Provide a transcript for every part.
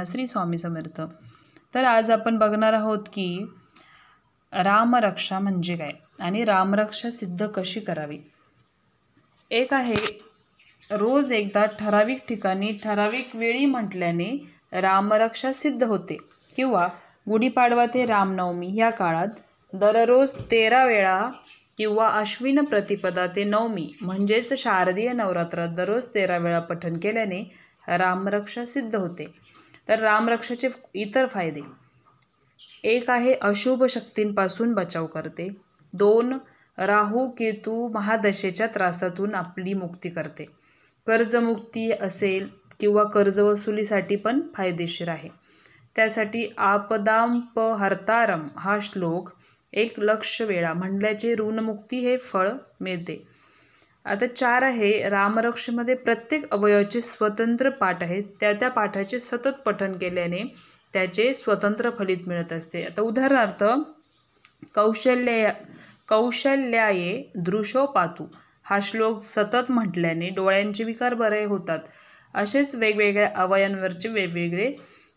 श्री स्वामी समर्थ। तर आज आपण बघणार आहोत की रामरक्षा म्हणजे काय आणि रामरक्षा सिद्ध कशी करावी। एक आहे, रोज एकदा ठराविक ठिकाणी ठराविक वेळी म्हटल्याने रामरक्षा सिद्ध होते, किंवा गुढीपाडवा ते रामनवमी या काळात दररोज 13 वेळा किंवा अश्विन प्रतिपदा ते नवमी म्हणजेच शारदीय नवरात्रात दररोज 13 वेळा पठण केल्याने रामरक्षा सिद्ध होते। तर रामरक्षाचे इतर फायदे, एक आहे अशुभ शक्तींपासून बचाव करते। 2, राहू केतू महादशेच्या त्रासातून आपली मुक्ती करते। कर्जमुक्ती असेल किंवा कर्जवसुलीसाठी पण फायदेशीर आहे। त्यासाठी आपदांपहर्तारम हा श्लोक 1,00,000 वेळा म्हणल्याचे ऋणमुक्ती हे फळ मिळते। आता 4 आहे, रामरक्षेमध्ये प्रत्येक अवयवाचे स्वतंत्र पाठ आहेत, त्या पाठाचे सतत पठण केल्याने त्याचे स्वतंत्र फलित मिळत असते। आता उदाहरणार्थ, कौशल्याये दृशो पातु हा श्लोक सतत म्हटल्याने डोळ्यांचे विकार बरे होतात। असेच वेगवेगळ्या अवयवांवरचे वेगवेगळे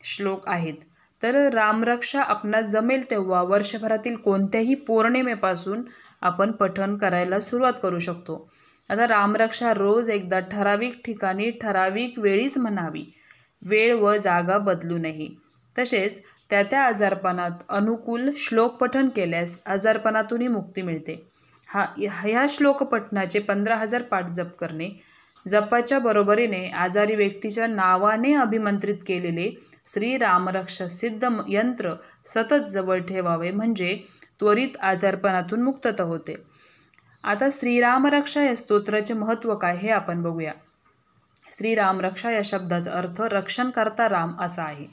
श्लोक आहेत। तर रामरक्षा आपणास जमेल तेव्हा वर्षभरातील कोणत्याही पौर्णिमेपासून आपण पठण करायला सुरुवात करू शकतो। आता रामरक्षा रोज एकदा ठराविक ठिकाणी ठराविक वेळीच म्हणावी, वेळ व जागा बदलू नये। तसेच त्या आजारपणात अनुकूल श्लोक पठण केल्यास आजारपणातूनही मुक्ती मिळते। ह्या श्लोक पठणाचे 15,000 पाठ जप करणे, जपाच्या बरोबरीने आजारी व्यक्तीच्या नावाने अभिमंत्रित केलेले श्री रामरक्षा सिद्ध यंत्र सतत जवळ ठेवावे, म्हणजे त्वरित आजारपणातून मुक्तता होते। आता श्रीरामरक्षा या स्तोत्राचे महत्त्व काय हे आपण बघूया। श्रीरामरक्षा या शब्दाचा अर्थ रक्षण करता राम असा आहे।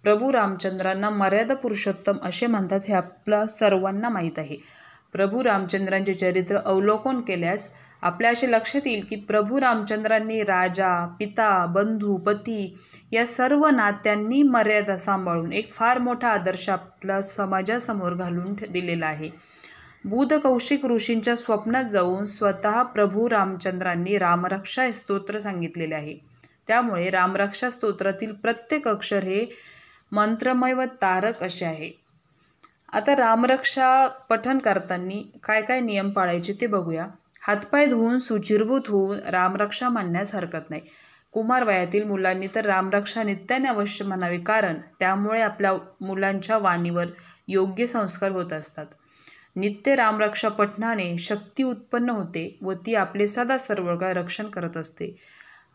प्रभू रामचंद्रांना मर्यादा पुरुषोत्तम असे म्हणतात, हे आपल्या सर्वांना माहीत आहे। प्रभू रामचंद्रांचे चरित्र अवलोकन केल्यास आपल्या असे लक्षात येईल की प्रभू रामचंद्रांनी राजा, पिता, बंधू, पती या सर्व नात्यांनी मर्यादा सांभाळून एक फार मोठा आदर्श आपल्या समाजासमोर घालून दिलेला आहे। बुध कौशिक ऋषींच्या स्वप्नात जाऊन स्वतः प्रभू रामचंद्रांनी रामरक्षा हे स्तोत्र सांगितलेले आहे। त्यामुळे रामरक्षा स्तोत्रातील प्रत्येक अक्षर हे मंत्रमय व तारक असे आहे। आता रामरक्षा पठण करताना काय काय नियम पाळायचे ते बघूया। हातपाय धुवून शुचिर्भूत होऊन रामरक्षा म्हणण्यास हरकत नाही। कुमार वयातील मुलांनी तर रामरक्षा नित्याने अवश्य म्हणावी, कारण त्यामुळे आपल्या मुलांच्या वाणीवर योग्य संस्कार होत असतात। नित्य रामरक्षा पठणाने शक्ती उत्पन्न होते व ती आपले सदा सर्व काळ रक्षण करत असते।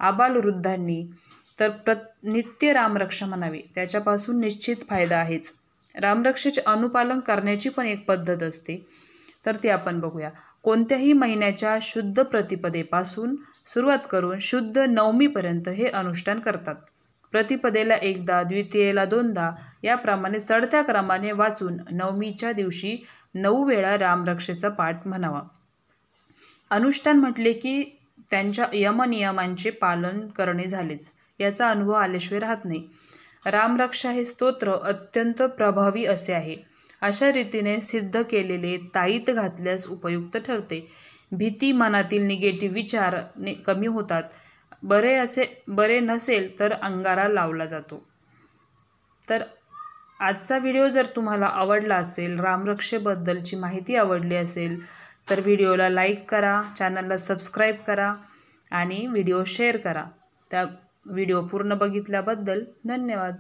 आबालवृद्धांनी तर नित्य रामरक्षा म्हणावी, त्याच्यापासून निश्चित फायदा आहेच। रामरक्षेचे अनुपालन करण्याची पण एक पद्धत असते, तर ती आपण बघूया। कोणत्याही महिन्याच्या शुद्ध प्रतिपदेपासून सुरुवात करून शुद्ध नवमीपर्यंत हे अनुष्ठान करतात। प्रतिपदेला एकदा, द्वितीयेला 2दा याप्रमाणे चढत्या क्रमाने वाचून नवमीच्या दिवशी 9 वेळा रामरक्षेचा पाठ म्हणावा। अनुष्ठान म्हटले की त्यांच्या यमनियमांचे पालन करणे झालेच, याचा अनुभव आल्याशिवाय राहत नाही। रामरक्षा हे स्तोत्र अत्यंत प्रभावी असे आहे। अशा रीतीने सिद्ध केलेले ताईत घातल्यास उपयुक्त ठरते। भीती, मनातील निगेटिव्ह विचार कमी होतात। बरे नसेल तर अंगारा लावला जातो। तर आजचा व्हिडिओ जर तुम्हाला आवडला असेल, रामरक्षेबद्दलची माहिती आवडली असेल, तर व्हिडिओला लाईक करा, चॅनलला सबस्क्राईब करा आणि व्हिडिओ शेअर करा। त्या व्हिडिओ पूर्ण बघितल्याबद्दल धन्यवाद।